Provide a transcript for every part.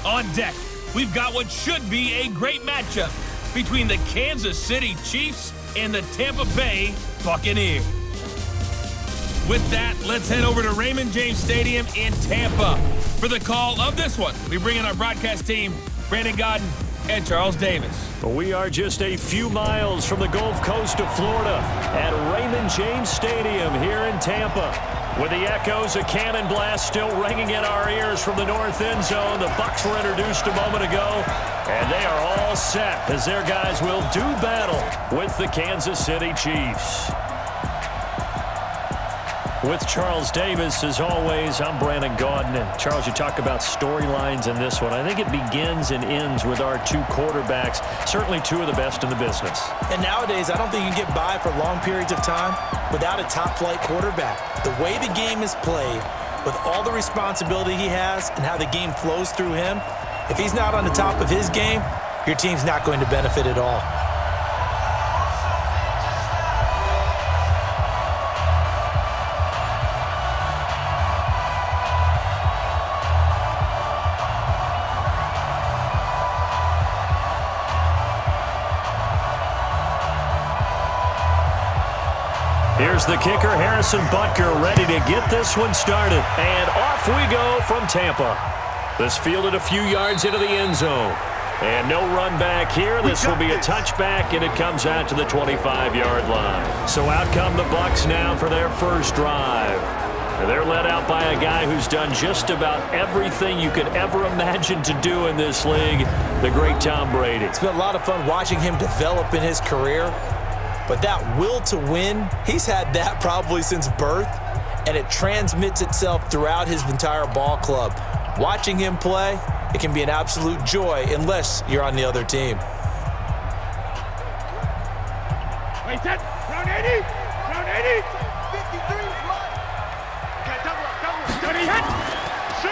On deck, we've got what should be a great matchup between the Kansas City Chiefs and the Tampa Bay Buccaneers. With that, let's head over to Raymond James Stadium in Tampa. For the call of this one, we bring in our broadcast team, Brandon Godden and Charles Davis. We are just a few miles from the Gulf Coast of Florida at Raymond James Stadium here in Tampa. With the echoes of cannon blast still ringing in our ears from the north end zone, the Bucs were introduced a moment ago, and they are all set as their guys will do battle with the Kansas City Chiefs. With Charles Davis, as always, I'm Brandon Godden. Charles, you talk about storylines in this one. I think it begins and ends with our two quarterbacks, certainly two of the best in the business. And nowadays, I don't think you can get by for long periods of time without a top-flight quarterback. The way the game is played, with all the responsibility he has and how the game flows through him, if he's not on the top of his game, your team's not going to benefit at all. Here's the kicker, Harrison Butker, ready to get this one started. And off we go from Tampa. This fielded a few yards into the end zone. And no run back here. This will be a touchback, and it comes out to the 25-yard line. So out come the Bucs now for their first drive. They're led out by a guy who's done just about everything you could ever imagine to do in this league, the great Tom Brady. It's been a lot of fun watching him develop in his career. But that will to win, he's had that probably since birth, and it transmits itself throughout his entire ball club. Watching him play, it can be an absolute joy unless you're on the other team. Wait, set, round 80, round 80. 53,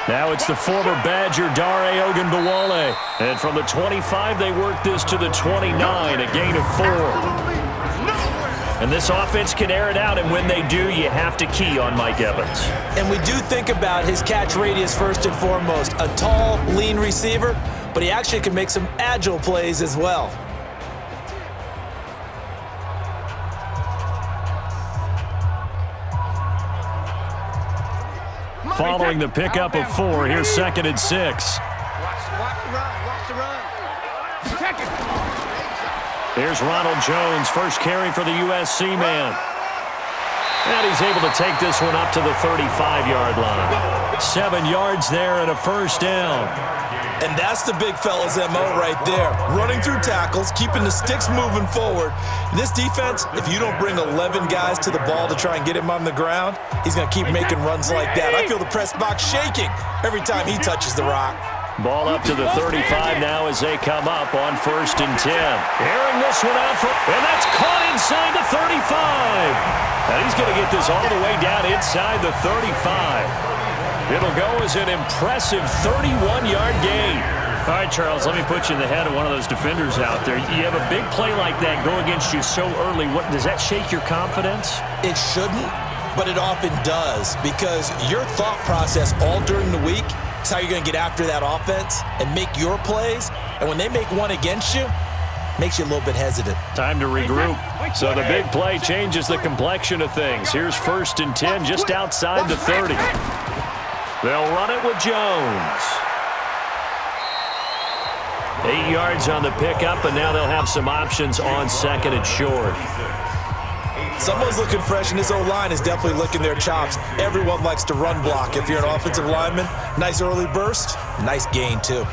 Now it's the former Badger Dare Ogunbowale. And from the 25, they work this to the 29, a gain of 4. And this offense can air it out, and when they do, you have to key on Mike Evans. And we do think about his catch radius first and foremost. A tall, lean receiver, but he actually can make some agile plays as well. Following the pickup of 4, here's 2nd and 6. Watch the run. Check it. Here's Ronald Jones, first carry for the USC man. And he's able to take this one up to the 35-yard line. 7 yards there and a first down. And that's the big fella's MO right there. Running through tackles, keeping the sticks moving forward. This defense, if you don't bring 11 guys to the ball to try and get him on the ground, he's going to keep making runs like that. I feel the press box shaking every time he touches the rock. Ball up to the 35 now as they come up on 1st and 10. Airing this one out, and that's caught inside the 35. And he's going to get this all the way down inside the 35. It'll go as an impressive 31-yard gain. All right, Charles, let me put you in the head of one of those defenders out there. You have a big play like that go against you so early. What does that shake your confidence? It shouldn't, but it often does, because your thought process all during the week is how you're going to get after that offense and make your plays. And when they make one against you, makes you a little bit hesitant. Time to regroup. So the big play changes the complexion of things. Here's 1st and 10 just outside the 30. They'll run it with Jones. 8 yards on the pickup, and now they'll have some options on 2nd and short. Someone's looking fresh, and this O-line is definitely licking their chops. Everyone likes to run block. If you're an offensive lineman, nice early burst, nice gain too.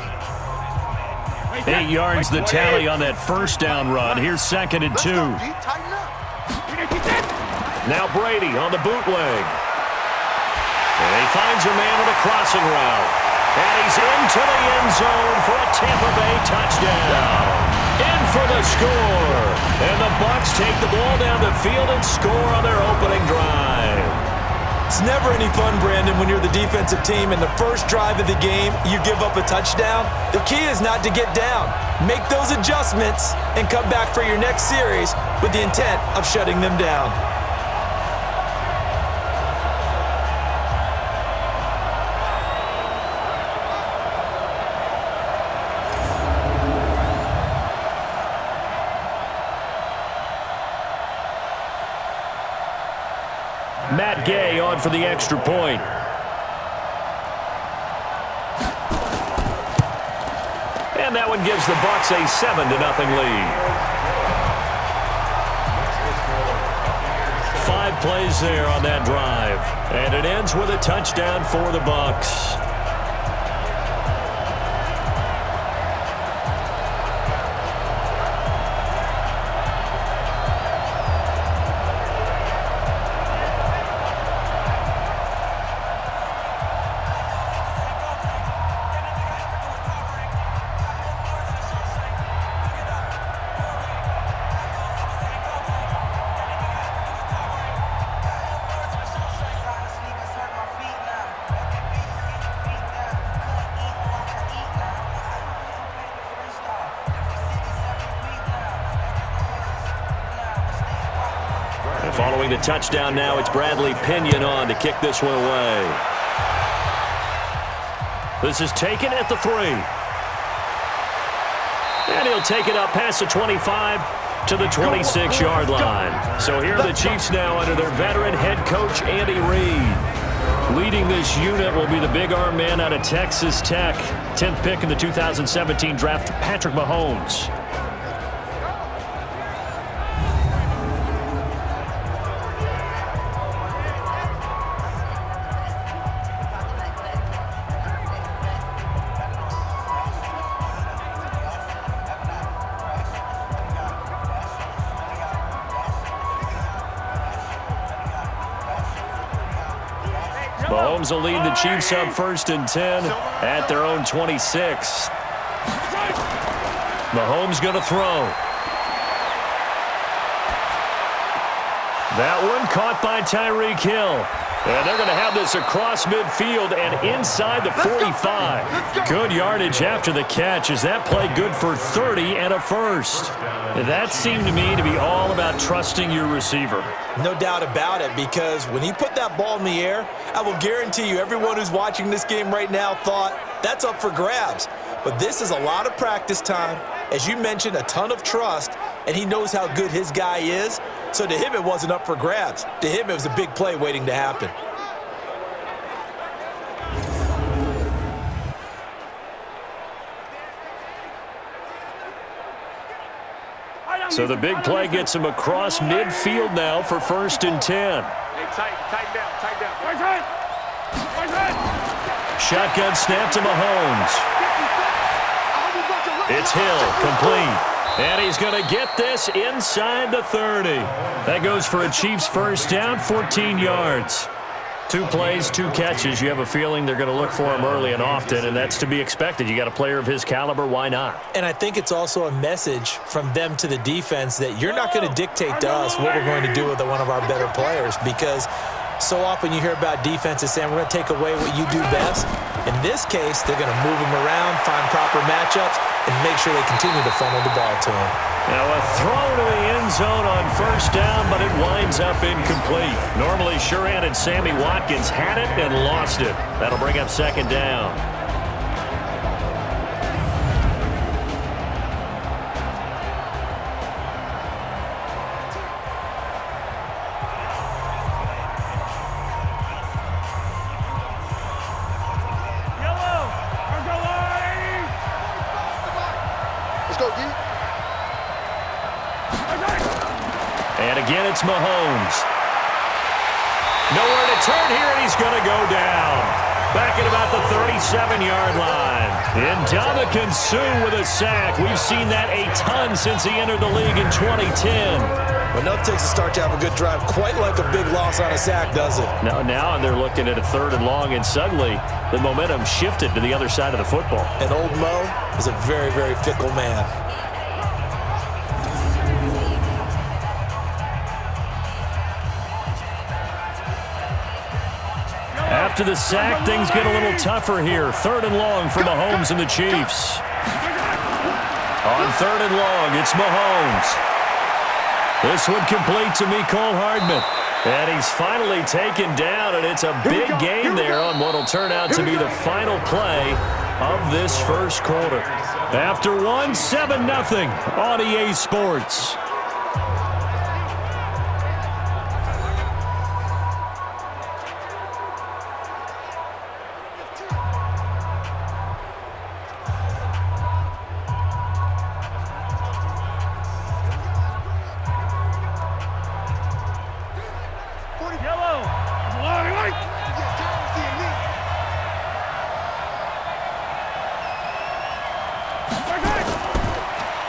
8 yards the tally on that first down run. Here's 2nd and 2. Now Brady on the bootleg. And he finds a man with a crossing route. And he's into the end zone for a Tampa Bay touchdown. In for the score. And the Bucs take the ball down the field and score on their opening drive. It's never any fun, Brandon, when you're the defensive team and the first drive of the game, you give up a touchdown. The key is not to get down. Make those adjustments and come back for your next series with the intent of shutting them down. Matt Gay on for the extra point. And that one gives the Bucs a 7-0 lead. 5 plays there on that drive. And it ends with a touchdown for the Bucs. Following the touchdown now, it's Bradley Pinion on to kick this one away. This is taken at the 3. And he'll take it up past the 25 to the 26-yard line. So here are the Chiefs now under their veteran head coach, Andy Reid. Leading this unit will be the big arm man out of Texas Tech. 10th pick in the 2017 draft, Patrick Mahomes. Mahomes will lead the Chiefs up 1st and 10 at their own 26. Mahomes going to throw. That one caught by Tyreek Hill. And they're going to have this across midfield and inside the 45. Good yardage after the catch. Is that play good for 30 and a first? That seemed to me to be all about trusting your receiver. No doubt about it, because when he put that ball in the air, I will guarantee you everyone who's watching this game right now thought that's up for grabs. But this is a lot of practice time. As you mentioned, a ton of trust, and he knows how good his guy is. So to him, it wasn't up for grabs. To him, it was a big play waiting to happen. So the big play gets him across midfield now for 1st and 10. Hey, tighten down. Right hand. Shotgun snap to Mahomes. It's Hill, complete. And he's going to get this inside the 30. That goes for a Chiefs first down, 14 yards. 2 plays, 2 catches. You have a feeling they're going to look for him early and often, and that's to be expected. You got a player of his caliber, why not? And I think it's also a message from them to the defense that you're not going to dictate to us what we're going to do with one of our better players, because so often you hear about defenses saying we're going to take away what you do best. In this case, they're going to move him around, find proper matchups, and make sure they continue to funnel the ball to him. Now a throw to the end zone on first down, but it winds up incomplete. Normally sure-handed Sammy Watkins had it and lost it. That'll bring up 2nd down. And again, it's Mahomes. Nowhere to turn here, and he's going to go down. Back at about the 37-yard line. Ndamukong Suh with a sack. We've seen that a ton since he entered the league in 2010. But enough takes a start to have a good drive. Quite like a big loss on a sack, does it? Now they're looking at a 3rd and long, and suddenly the momentum shifted to the other side of the football. And old Mo is a very, very fickle man. After the sack, things get a little tougher here. 3rd and long for Mahomes and the Chiefs. On 3rd and long, it's Mahomes. This one complete to Mecole Hardman. And he's finally taken down, and it's a big gain there on what will turn out to be the final play of this first quarter. After one, 7-0 on EA Sports.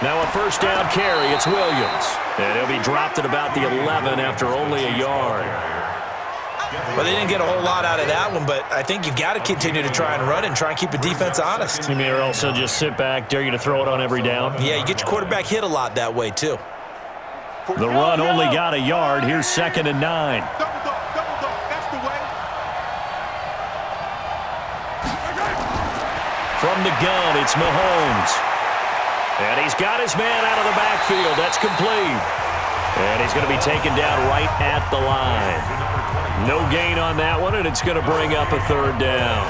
Now a first down carry. It's Williams. And he'll be dropped at about the 11 after only a yard. Well, they didn't get a whole lot out of that one, but I think you've got to continue to try and run and try and keep the defense honest. You mean or also just sit back, dare you to throw it on every down? Yeah, you get your quarterback hit a lot that way, too. The run only got a yard. Here's 2nd and 9. That's the way. From the gun, it's Mahomes. And he's got his man out of the backfield. That's complete. And he's going to be taken down right at the line. No gain on that one, and it's going to bring up a 3rd down.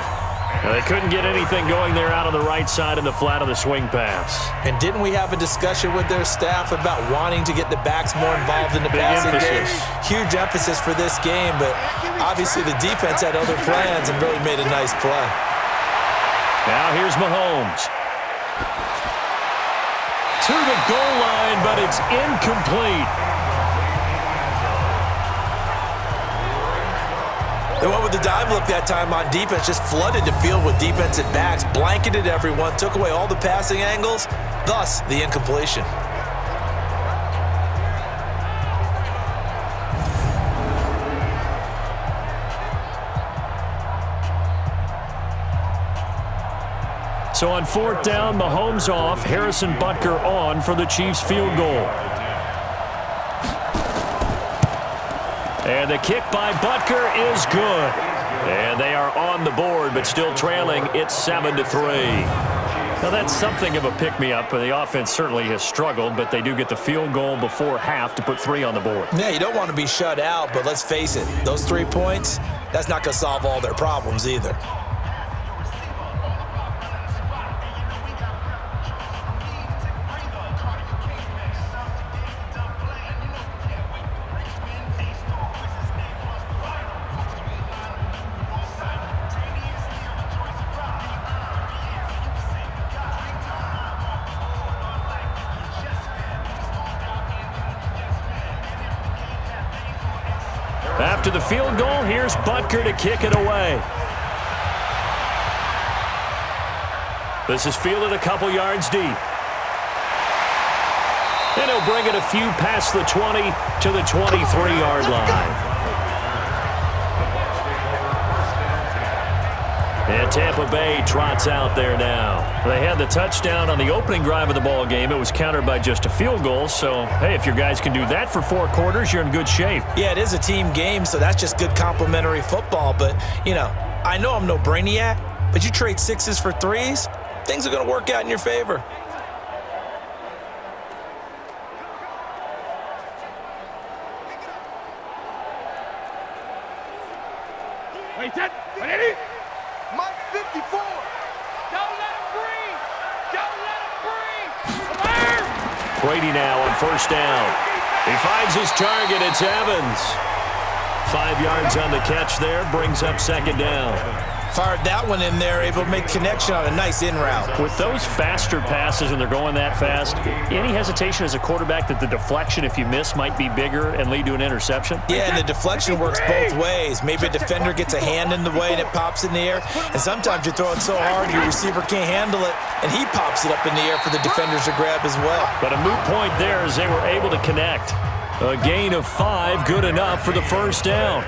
Now, they couldn't get anything going there out on the right side in the flat of the swing pass. And didn't we have a discussion with their staff about wanting to get the backs more involved in the passing game? Huge emphasis for this game, but obviously the defense had other plans and really made a nice play. Now here's Mahomes. To the goal line, but it's incomplete. They went with the dive look that time on defense, just flooded the field with defensive backs, blanketed everyone, took away all the passing angles, thus the incompletion. So on 4th down, Mahomes off, Harrison Butker on for the Chiefs field goal. And the kick by Butker is good. And they are on the board, but still trailing. It's 7-3. Now, that's something of a pick-me-up. The offense certainly has struggled, but they do get the field goal before half to put 3 on the board. Yeah, you don't want to be shut out, but let's face it, those 3 points, that's not going to solve all their problems either. After the field goal, here's Butker to kick it away. This is fielded a couple yards deep. And he'll bring it a few past the 20 to the 23-yard line. And Tampa Bay trots out there now. They had the touchdown on the opening drive of the ball game. It was countered by just a field goal. So, hey, if your guys can do that for 4 quarters, you're in good shape. Yeah, it is a team game, so that's just good complimentary football. But, you know, I know I'm no brainiac, but you trade 6s for 3s, things are going to work out in your favor. Wait, 10, 180. Mike 54. Don't let him breathe. Don't let him breathe. Brady now on 1st down. He finds his target. It's Evans. 5 yards on the catch there. Brings up 2nd down. Fired that one in there, able to make connection on a nice in route. With those faster passes when they're going that fast, any hesitation as a quarterback that the deflection, if you miss, might be bigger and lead to an interception? Yeah, and the deflection works both ways. Maybe a defender gets a hand in the way and it pops in the air, and sometimes you throw it so hard your receiver can't handle it, and he pops it up in the air for the defenders to grab as well. But a moot point there as they were able to connect. A gain of 5, good enough for the 1st down.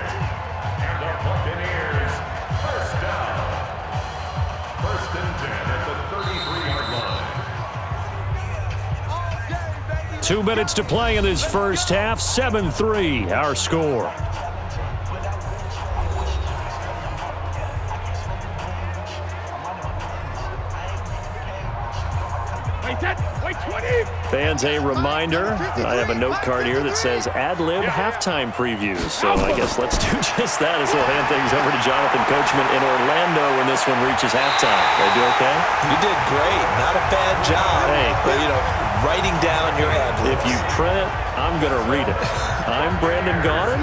2 minutes to play in this first half. 7-3, our score. Wait, 20. Fans, a reminder, I have a note card here that says ad-lib halftime previews. So I guess let's do just that as we'll hand things over to Jonathan Coachman in Orlando when this one reaches halftime. They do okay? You did great. Not a bad job. Hey. But, you know, writing down your ad-libs. If you print it, I'm going to read it. I'm Brandon Gaudin.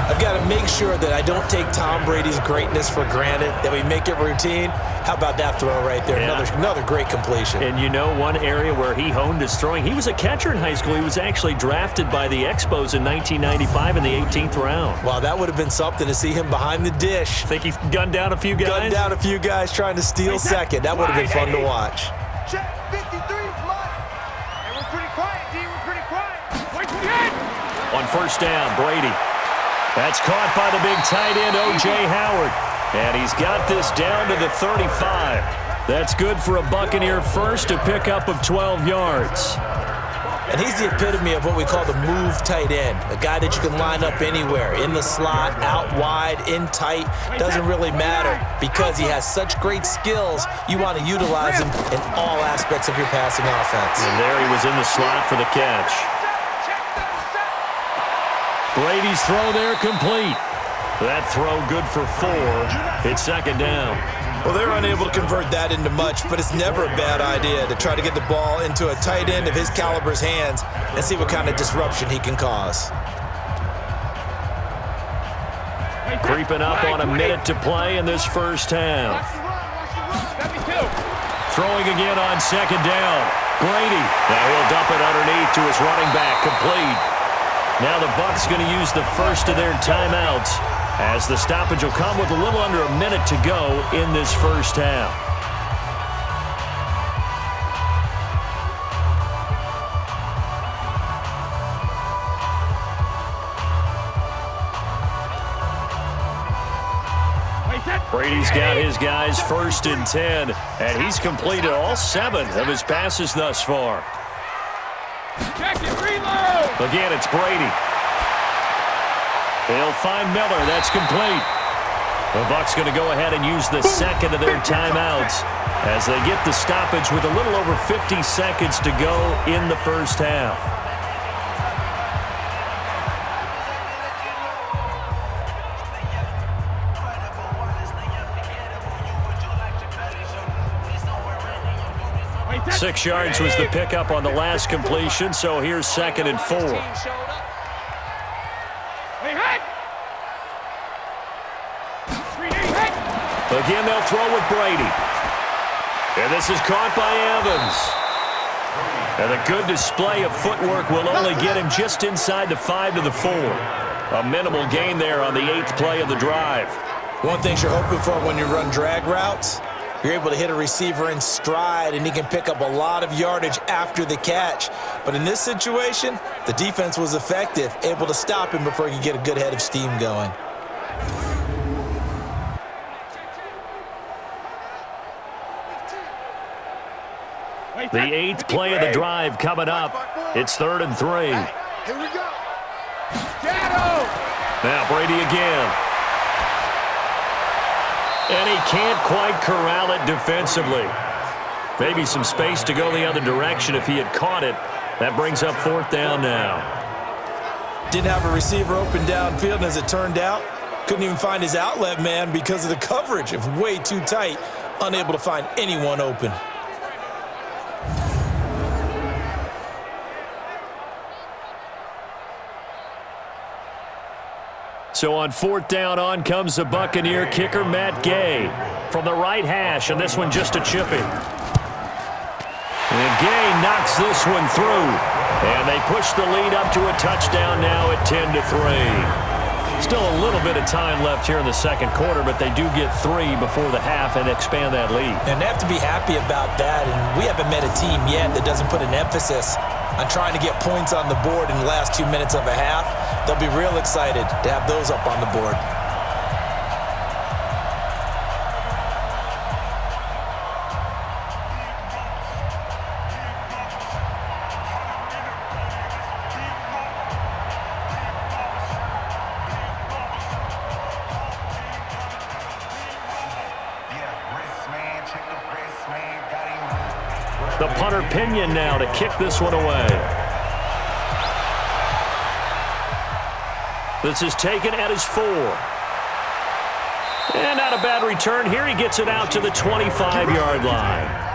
I've got to make sure that I don't take Tom Brady's greatness for granted, that we make it routine. How about that throw right there? Yeah. Another great completion. And you know one area where he honed his throwing, he was a catcher in high school. He was actually drafted by the Expos in 1995 in the 18th round. Wow, that would have been something to see him behind the dish. Think he gunned down a few guys? Gunned down a few guys trying to steal second. That would have been fun to watch. Check 53's Mike. pretty quiet, D. We're pretty quiet. Wait till the end. On first down, Brady. That's caught by the big tight end, O.J. Howard. And he's got this down to the 35. That's good for a Buccaneer first, a pickup of 12 yards. And he's the epitome of what we call the move tight end, a guy that you can line up anywhere, in the slot, out wide, in tight, doesn't really matter because he has such great skills. You want to utilize him in all aspects of your passing offense. And there he was in the slot for the catch. Brady's throw there complete. That throw good for 4. It's second down. Well, they're unable to convert that into much, but it's never a bad idea to try to get the ball into a tight end of his caliber's hands and see what kind of disruption he can cause. Creeping up on a minute to play in this first half. Throwing again on second down. Brady. Now he'll dump it underneath to his running back. Complete. Now the Bucs going to use the first of their timeouts, as the stoppage will come with a little under a minute to go in this first half. Brady's got his guys first and 10, and he's completed all 7 of his passes thus far. Check it, reload. Again, it's Brady. They'll find Miller. That's complete. The Bucs going to go ahead and use the second of their timeouts as they get the stoppage with a little over 50 seconds to go in the first half. Six yards was the pickup on the last completion, so here's second and 4. Again, they'll throw with Brady. And this is caught by Evans. And a good display of footwork will only get him just inside the 5 to the 4. A minimal gain there on the 8th play of the drive. One thing you're hoping for when you run drag routes, you're able to hit a receiver in stride, and he can pick up a lot of yardage after the catch. But in this situation, the defense was effective, able to stop him before he could get a good head of steam going. The 8th play of the drive coming up. It's 3rd and 3. Here we go. Shadow. Now Brady again. And he can't quite corral it defensively. Maybe some space to go the other direction if he had caught it. That brings up 4th down now. Didn't have a receiver open downfield, and as it turned out, couldn't even find his outlet man because of the coverage. It was way too tight, unable to find anyone open. So on 4th down, on comes the Buccaneer kicker, Matt Gay, from the right hash, and this one just a chipping. And Gay knocks this one through, and they push the lead up to a touchdown now at 10-3. Still a little bit of time left here in the second quarter, but they do get 3 before the half and expand that lead. And they have to be happy about that, and we haven't met a team yet that doesn't put an emphasis on trying to get points on the board in the last 2 minutes of a half. They'll be real excited to have those up on the board. The punter Pinion now to kick this one away. This is taken at his 4. And not a bad return here. He gets it out to the 25-yard line.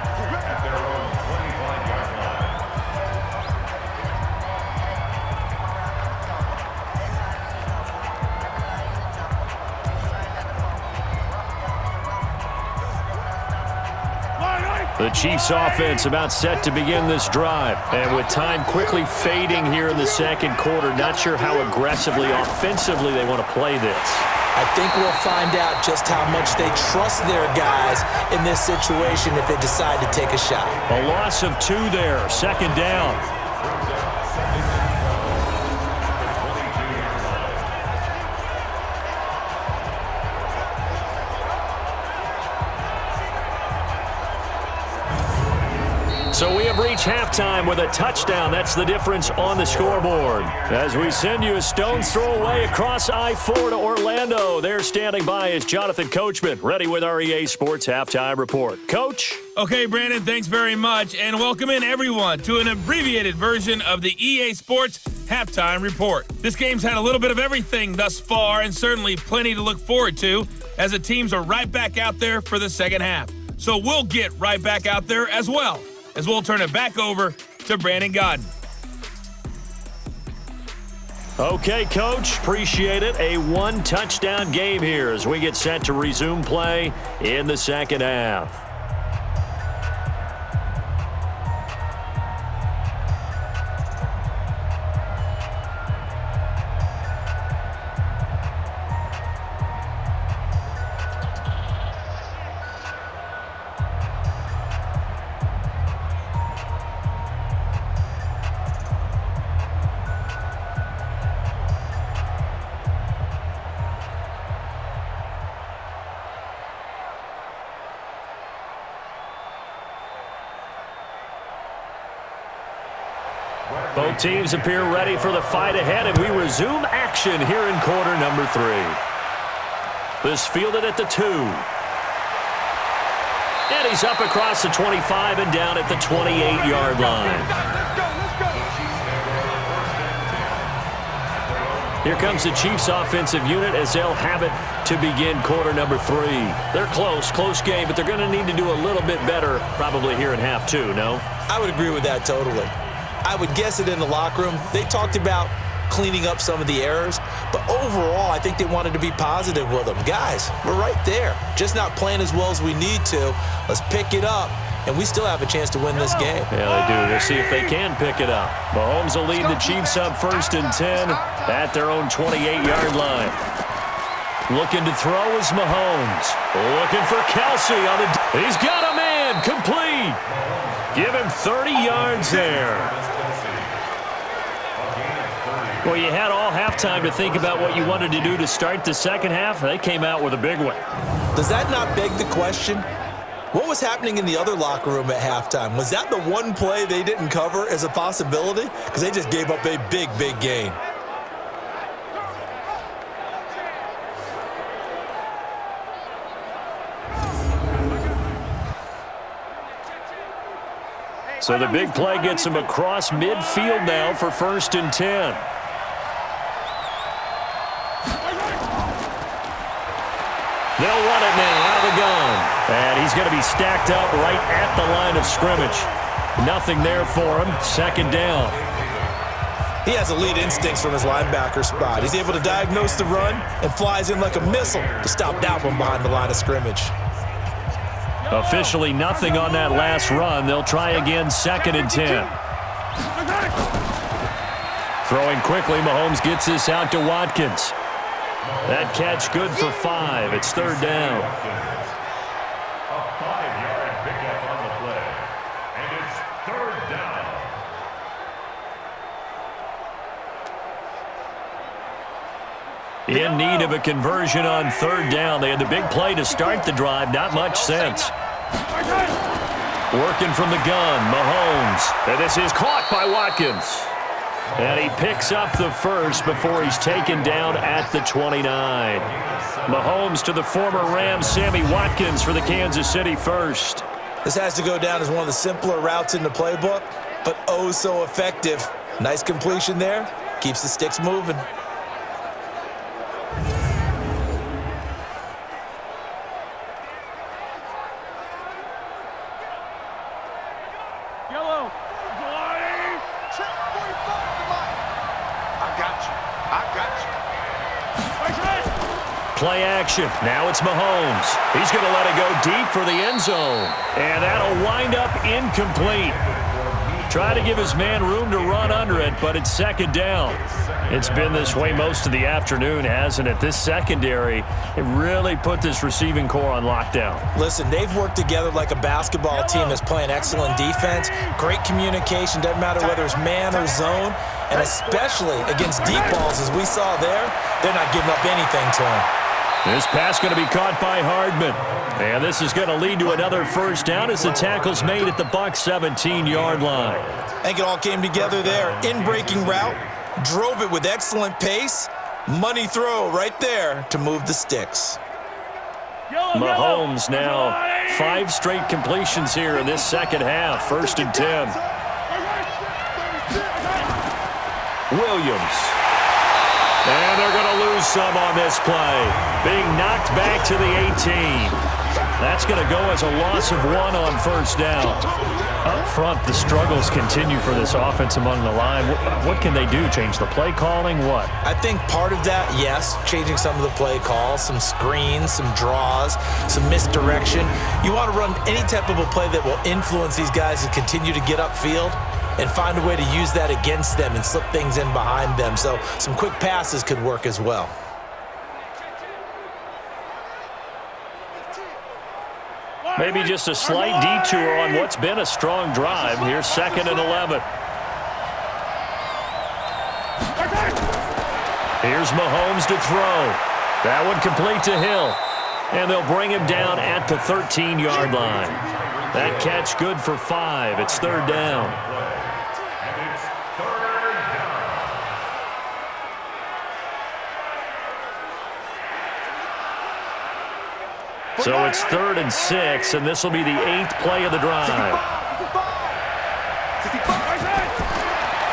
The Chiefs offense about set to begin this drive. And with time quickly fading here in the second quarter, not sure how aggressively, offensively they want to play this. I think we'll find out just how much they trust their guys in this situation if they decide to take a shot. A loss of 2 there, second down. So we have reached halftime with a touchdown. That's the difference on the scoreboard. As we send you a stone's throw away across I-4 to Orlando. There standing by is Jonathan Coachman, ready with our EA Sports Halftime Report. Coach? Okay, Brandon, thanks very much, and welcome in everyone to an abbreviated version of the EA Sports Halftime Report. This game's had a little bit of everything thus far, and certainly plenty to look forward to, as the teams are right back out there for the second half. So we'll get right back out there as well, as we'll turn it back over to Brandon Godden. Okay, Coach, appreciate it. A one-touchdown game here as we get set to resume play in the second half. Both teams appear ready for the fight ahead, and we resume action here in quarter number 3. This fielded at the 2. And he's up across the 25 and down at the 28-yard line. Here comes the Chiefs offensive unit as they'll have it to begin quarter number 3. They're close game, but they're going to need to do a little bit better probably here in half 2, no? I would agree with that totally. I would guess it in the locker room. They talked about cleaning up some of the errors, but overall, I think they wanted to be positive with them. Guys, we're right there. Just not playing as well as we need to. Let's pick it up, and we still have a chance to win this game. Yeah, they do. We'll see if they can pick it up. Mahomes will lead the Chiefs up 1st and 10 at their own 28-yard line. Looking to throw is Mahomes. Looking for Kelsey on the... He's got a man. Complete. Give him 30 yards there. Well, you had all halftime to think about what you wanted to do to start the second half. They came out with a big one. Does that not beg the question? What was happening in the other locker room at halftime? Was that the one play they didn't cover as a possibility? Because they just gave up a big gain. So the big play gets him across midfield now for 1st and 10. They'll run it now out of the gun. And he's going to be stacked up right at the line of scrimmage. Nothing there for him. 2nd down. He has elite instincts from his linebacker spot. He's able to diagnose the run and flies in like a missile to stop that one behind the line of scrimmage. Officially nothing on that last run. They'll try again 2nd and 10. Throwing quickly, Mahomes gets this out to Watkins. That catch good for 5. It's 3rd down. A 5-yard pickup on the play. And it's 3rd down. In need of a conversion on 3rd down. They had the big play to start the drive. Not much sense. Working from the gun, Mahomes. And this is caught by Watkins. And he picks up the 1st before he's taken down at the 29. Mahomes to the former Rams, Sammy Watkins for the Kansas City 1st. This has to go down as one of the simpler routes in the playbook, but oh so effective. Nice completion there. Keeps the sticks moving. Yellow. Play action. Now it's Mahomes. He's going to let it go deep for the end zone. And that'll wind up incomplete. Try to give his man room to run under it, but it's second down. It's been this way most of the afternoon, hasn't it? This secondary, it really put this receiving core on lockdown. Listen, they've worked together like a basketball team that's playing excellent defense, great communication, doesn't matter whether it's man or zone, and especially against deep balls, as we saw there, they're not giving up anything to him. This pass going to be caught by Hardman. And this is going to lead to another first down as the tackle's made at the Bucs 17-yard line. I think it all came together there. In-breaking route, drove it with excellent pace. Money throw right there to move the sticks. Mahomes now 5 straight completions here in this second half. 1st and 10. Williams. And they're going to lose some on this play. Being knocked back to the 18. That's going to go as a loss of 1 on first down. Up front, the struggles continue for this offense among the line. What can they do? Change the play calling? What? I think part of that, yes, changing some of the play calls, some screens, some draws, some misdirection. You want to run any type of a play that will influence these guys to continue to get upfield and find a way to use that against them and slip things in behind them. So some quick passes could work as well. Maybe just a slight detour on what's been a strong drive. Here's 2nd and 11. Here's Mahomes to throw. That one complete to Hill. And they'll bring him down at the 13-yard line. That catch good for 5. It's 3rd down. So it's 3rd and 6, and this will be the 8th play of the drive.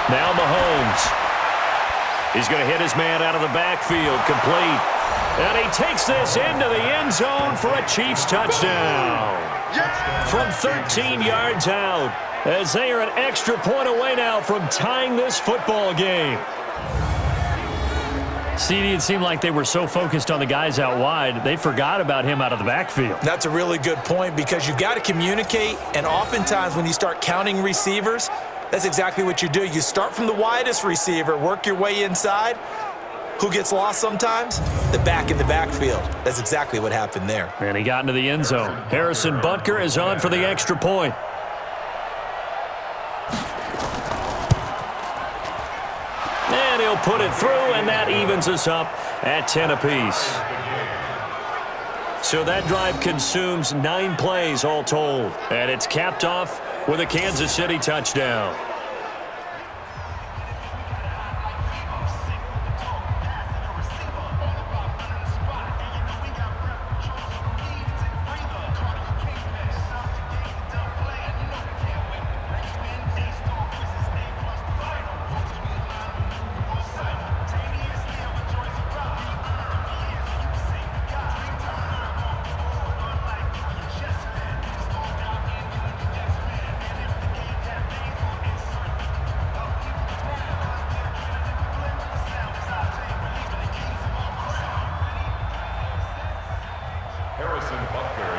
Now Mahomes. He's going to hit his man out of the backfield, complete. And he takes this into the end zone for a Chiefs touchdown. From 13 yards out, as they are an extra point away now from tying this football game. CD, it seemed like they were so focused on the guys out wide, they forgot about him out of the backfield. That's a really good point because you got to communicate, and oftentimes when you start counting receivers, that's exactly what you do. You start from the widest receiver, work your way inside. Who gets lost sometimes? The back in the backfield. That's exactly what happened there. And he got into the end zone. Harrison Butker is on for the extra point. And he'll put it through, and that evens us up at 10 apiece. So that drive consumes 9 plays all told. And it's capped off with a Kansas City touchdown.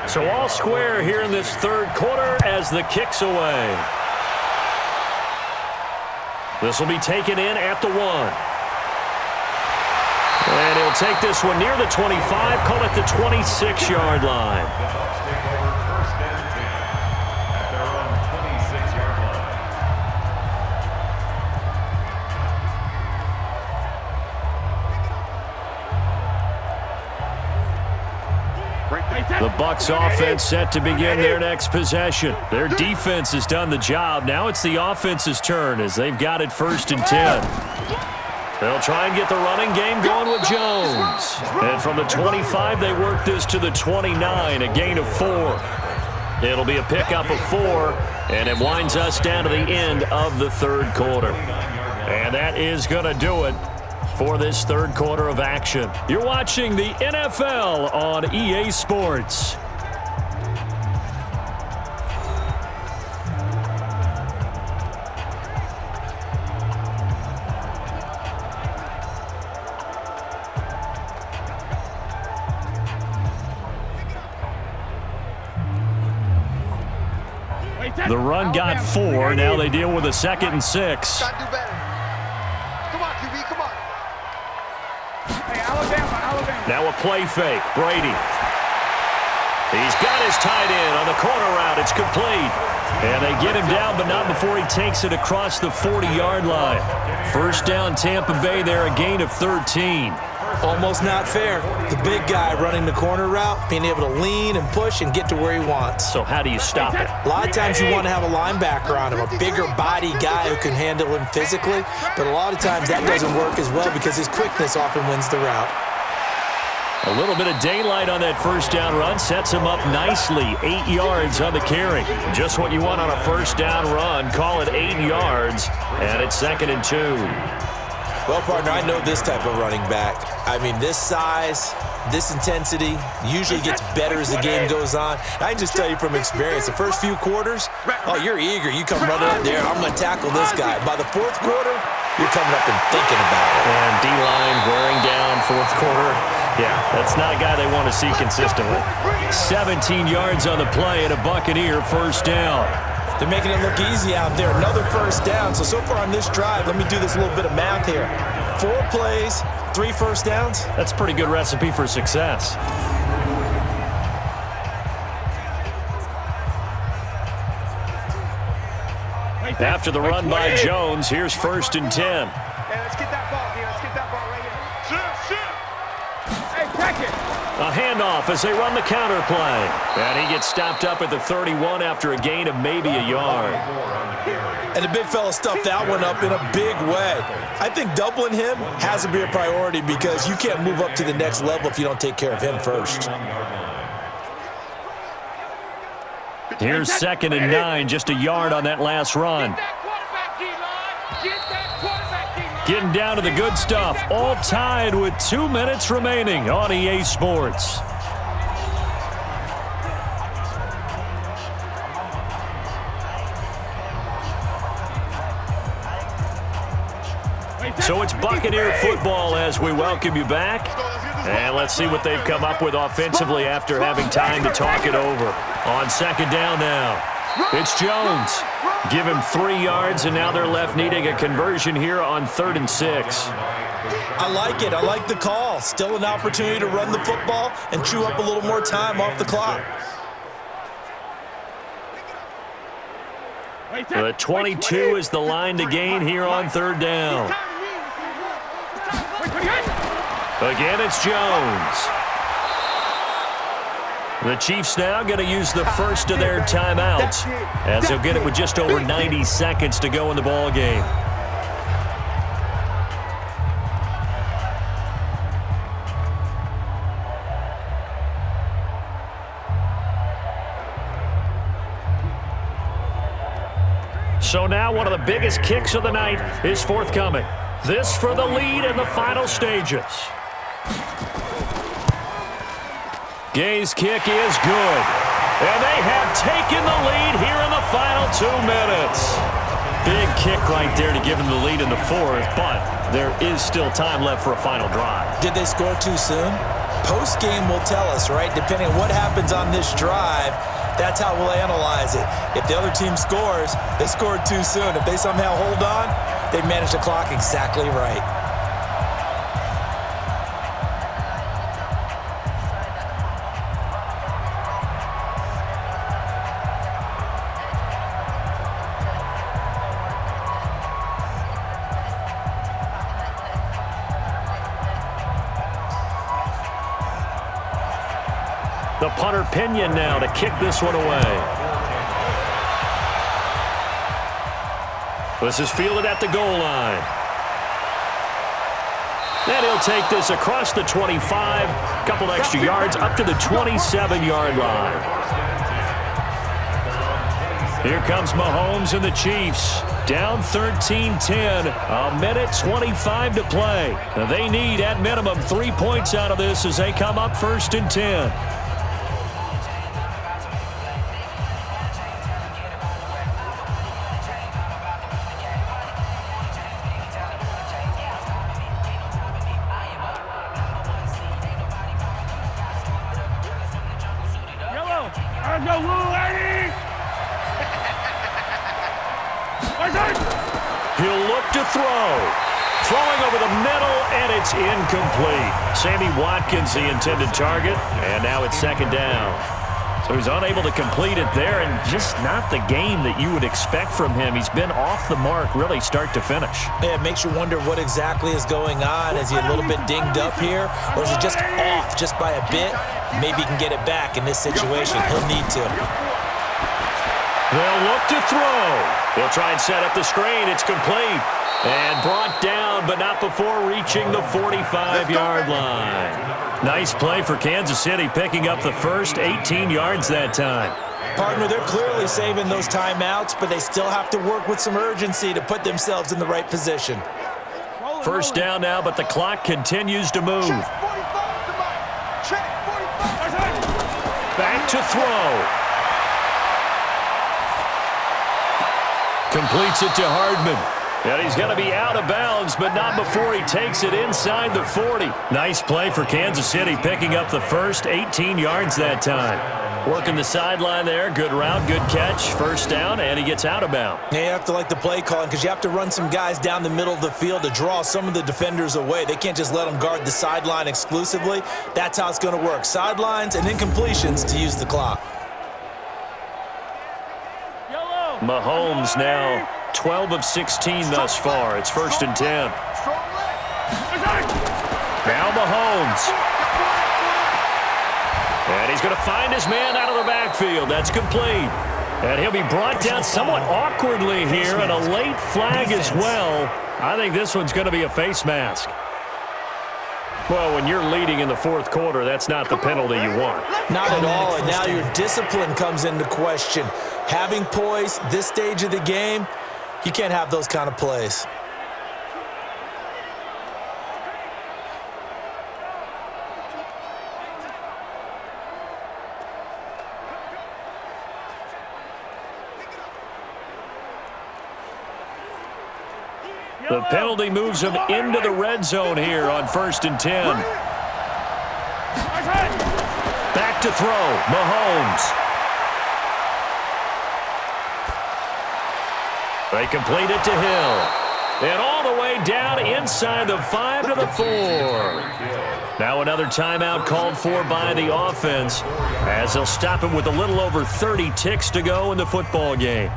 So all square here in this 3rd quarter as the kick's away. This will be taken in at the 1. And he'll take this one near the 25, call it the 26-yard line. The Bucs offense set to begin their next possession. Their defense has done the job. Now it's the offense's turn as they've got it 1st and 10. They'll try and get the running game going with Jones. And from the 25, they work this to the 29, a gain of 4. It'll be a pickup of 4, and it winds us down to the end of the 3rd quarter. And that is going to do it for this 3rd quarter of action. You're watching the NFL on EA Sports. The run got 4. Now they deal with a 2nd and 6. Gotta do better. Come on, QB, come on. Hey, Alabama. Now a play fake. Brady. He's got his tight end on the corner route. It's complete. And they get him down, but not before he takes it across the 40-yard line. First down, Tampa Bay there, a gain of 13. Almost not fair. The big guy running the corner route, being able to lean and push and get to where he wants. So how do you stop it? A lot of times you want to have a linebacker on him, a bigger body guy who can handle him physically, but a lot of times that doesn't work as well because his quickness often wins the route. A little bit of daylight on that first down run sets him up nicely. 8 yards on the carry. Just what you want on a first down run. Call it 8 yards, and it's 2nd and 2. Well, partner, I know this type of running back. I mean, this size, this intensity usually gets better as the game goes on. I can just tell you from experience, the first few quarters, oh, you're eager. You come running up there, I'm going to tackle this guy. By the 4th quarter, you're coming up and thinking about it. And D-line wearing down 4th quarter. Yeah, that's not a guy they want to see consistently. 17 yards on the play and a Buccaneer first down. They're making it look easy out there. Another first down. So far on this drive, let me do this little bit of math here. 4 plays, 3 first downs. That's a pretty good recipe for success. After the run by Jones, here's 1st and 10. Hey, let's get that ball here. Let's get that ball right here. Hey, check it. A handoff as they run the counter play. And he gets stopped up at the 31 after a gain of maybe a yard. And the big fella stuffed that one up in a big way. I think doubling him has to be a priority because you can't move up to the next level if you don't take care of him first. Here's 2nd and 9, just a yard on that last run. Getting down to the good stuff, all tied with 2 minutes remaining on EA Sports. So it's Buccaneer football as we welcome you back. And let's see what they've come up with offensively after having time to talk it over. On 2nd down now, it's Jones. Give him 3 yards, and now they're left needing a conversion here on 3rd and 6. I like it. I like the call. Still an opportunity to run the football and chew up a little more time off the clock. The 22 is the line to gain here on 3rd down. Again, it's Jones. The Chiefs now going to use the first of their timeouts as they'll get it with just over 90 seconds to go in the ball game. So now one of the biggest kicks of the night is forthcoming. This for the lead in the final stages. Gay's kick is good. And they have taken the lead here in the final 2 minutes. Big kick right there to give them the lead in the 4th, but there is still time left for a final drive. Did they score too soon? Post-game will tell us, right? Depending on what happens on this drive, that's how we'll analyze it. If the other team scores, they scored too soon. If they somehow hold on, they manage the clock exactly right. The punter Pinion now to kick this one away. This is fielded at the goal line. And he'll take this across the 25, couple extra yards up to the 27-yard line. Here comes Mahomes and the Chiefs. Down 13-10, a minute 25 to play. Now they need, at minimum, 3 points out of this as they come up 1st and 10. He'll look to throw. Throwing over the middle, and it's incomplete. Sammy Watkins, the intended target, and now it's second down. So he's unable to complete it there, and just not the game that you would expect from him. He's been off the mark, really, start to finish. Yeah, it makes you wonder what exactly is going on. Is he a little bit dinged up here, or is he just off just by a bit? Maybe he can get it back in this situation. He'll need to. They'll look to throw. He'll try and set up the screen. It's complete. And brought down, but not before reaching the 45-yard line. Nice play for Kansas City, picking up the first 18 yards that time. Partner, they're clearly saving those timeouts, but they still have to work with some urgency to put themselves in the right position. First down now, but the clock continues to move. Back to throw. Completes it to Hardman. And he's going to be out of bounds, but not before he takes it inside the 40. Nice play for Kansas City, picking up the first 18 yards that time. Working the sideline there. Good route, good catch. First down, and he gets out of bounds. Yeah, you have to like the play calling because you have to run some guys down the middle of the field to draw some of the defenders away. They can't just let them guard the sideline exclusively. That's how it's going to work. Sidelines and incompletions to use the clock. Mahomes now 12 of 16 thus far. It's first and 10. Now Mahomes. And he's going to find his man out of the backfield. That's complete. And he'll be brought down somewhat awkwardly here, and a late flag as well. I think this one's going to be a face mask. Well, when you're leading in the fourth quarter, that's not the penalty you want. Not at all, and now your discipline comes into question. Having poise this stage of the game, you can't have those kind of plays. The penalty moves him into the red zone here on first and 10. Back to throw, Mahomes. They complete it to Hill. And all the way down inside the 5 to the 4. Now another timeout called for by the offense as they'll stop him with a little over 30 ticks to go in the football game.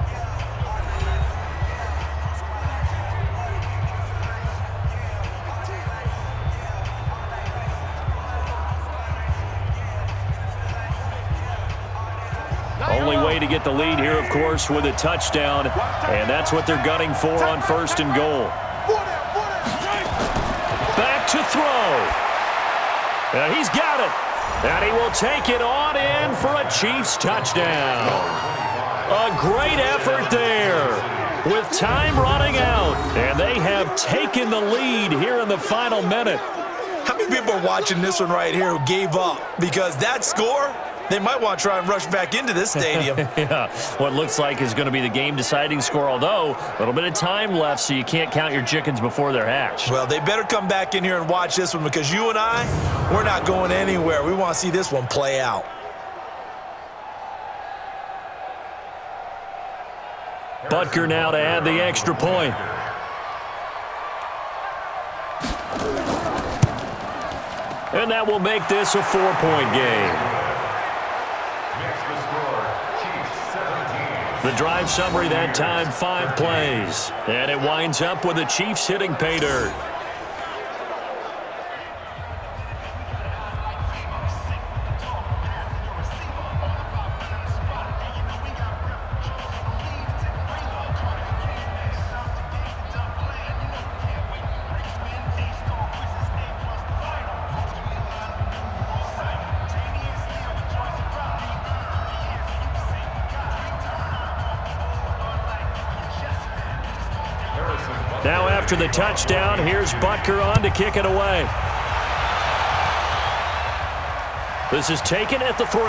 Only way to get the lead here, of course, with a touchdown, and that's what they're gunning for on first and goal. Back to throw. And he's got it. And he will take it on in for a Chiefs touchdown. A great effort there with time running out, and they have taken the lead here in the final minute. How many people are watching this one right here who gave up? Because that score, they might want to try and rush back into this stadium. Yeah, what looks like is going to be the game-deciding score, although a little bit of time left, so you can't count your chickens before they're hatched. Well, they better come back in here and watch this one because you and I, we're not going anywhere. We want to see this one play out. Butker now to add the extra point. And that will make this a 4-point game. The drive summary that time, 5 plays. And it winds up with the Chiefs hitting pay dirt. Now after the touchdown, here's Butker on to kick it away. This is taken at the 3.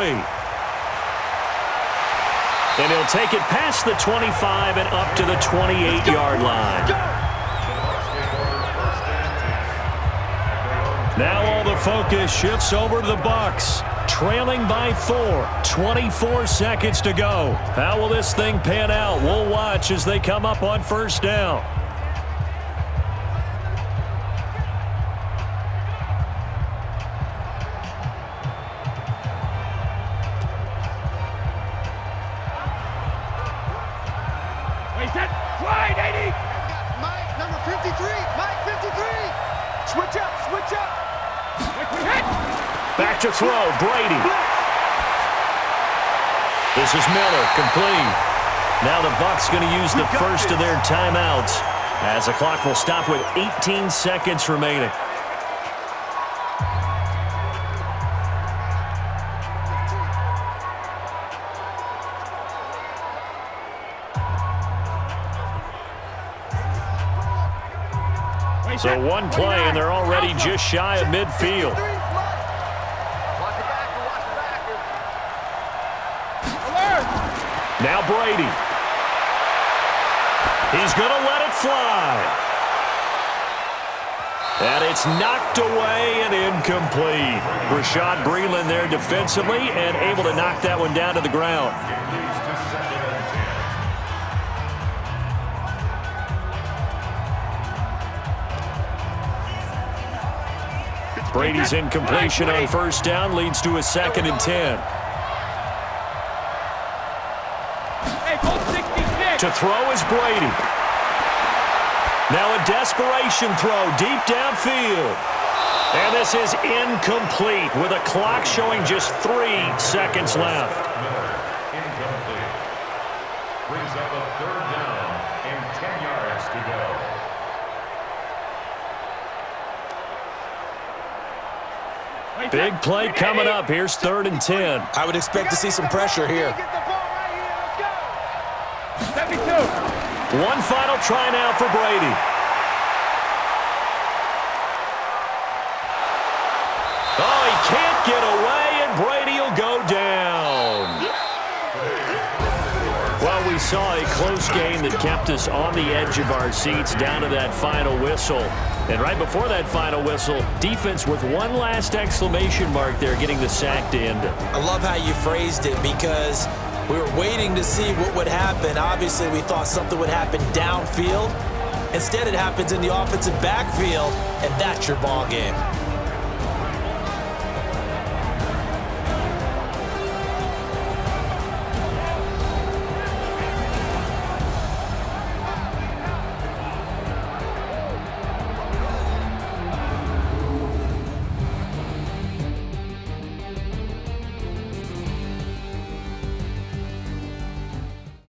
And he'll take it past the 25 and up to the 28-yard line. Now all the focus shifts over to the Bucs. trailing by 4. 24 seconds to go. How will this thing pan out? We'll watch as they come up on first down. Wide 80. Mike, number 53. Mike, 53. Switch up, switch up. Back to throw, Brady. This is Miller, complete. Now the Bucs going to use the first of their timeouts as the clock will stop with 18 seconds remaining. So one play, and they're already just shy of midfield. Now Brady. He's going to let it fly. And it's knocked away and incomplete. Rashad Breeland there defensively and able to knock that one down to the ground. Brady's incompletion on first down leads to a 2nd and 10. To throw is Brady. Now a desperation throw deep downfield. And this is incomplete with a clock showing just 3 seconds left. Incomplete. Brings up a 3rd down and 10 yards to go. Big play coming up. Here's 3rd and 10. I would expect to see some pressure here. Get the ball right here. Let's go. 72. One final try now for Brady. Oh, he can't get away, and Brady will go down. Well, we saw a close game that kept us on the edge of our seats down to that final whistle. And right before that final whistle, defense with one last exclamation mark there, getting the sack to end it. I love how you phrased it because we were waiting to see what would happen. Obviously, we thought something would happen downfield. Instead, it happens in the offensive backfield, and that's your ball game.